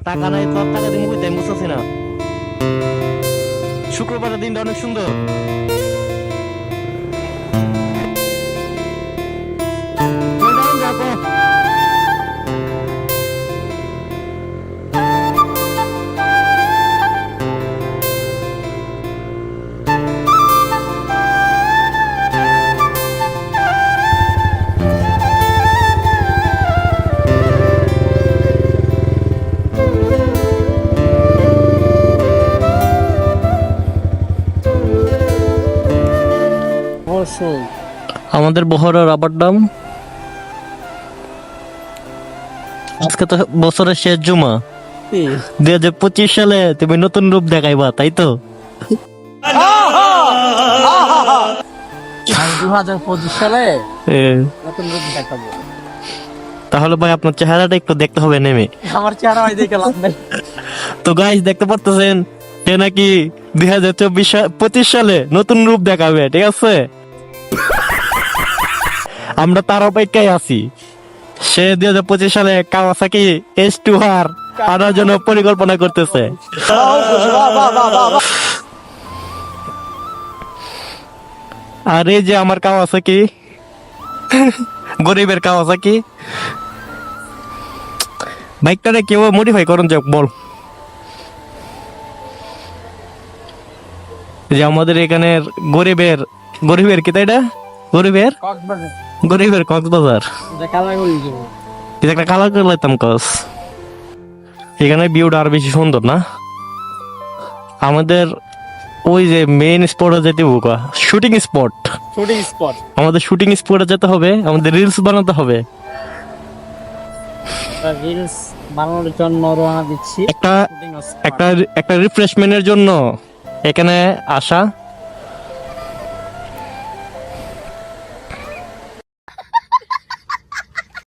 টাকা নাই তো আর টাকা দিয়ে মুভি তাই বুঝতেছি না। শুক্রবারের দিনটা অনেক সুন্দর। আমাদের বহরের রাবার ডাম। আজকে তো বছরের শেষ জুমা। 2025 সালে তুমি নতুন রূপ দেখাইবা, তাই তো? 2025 সালে এ, নতুন রূপ দেখাবো। তাহলে ভাই আপনার চেহারাটা একটু দেখতে হবে নেমে। আমার চেহারা ভাই দেখে লাভ নেই। তো গাইস দেখতে পাচ্ছেন সে নাকি 2025 সালে নতুন রূপ দেখাবে, ঠিক আছে? আমরা তার অপেক্ষায় আছি। সে 2025 সালে কাওয়াসাকি S2R আনার জন্য পরিকল্পনা করতেছে। আর এই যে আমার কাওয়াসাকি, গরিবের কাওয়াসাকি বাইকটারে কেউ মডিফাই করুন যাক বল। যে আমাদের এখানের গরিবের গরিবের কি তাই এটা গরিবের গরিবের কক্সবাজার এটা একটা কালার করে লাইতাম কস। এখানে ভিউটা আর বেশি সুন্দর না? আমাদের ওই যে মেইন স্পটে যেতে হবে, শুটিং স্পট। আমাদের শুটিং স্পটে যেতে হবে, আমাদের রিলস বানাতে হবে। রিলস বানানোর জন্য রওনা দিচ্ছি। একটা একটা রিফ্রেশমেন্টের জন্য এখানে আসা।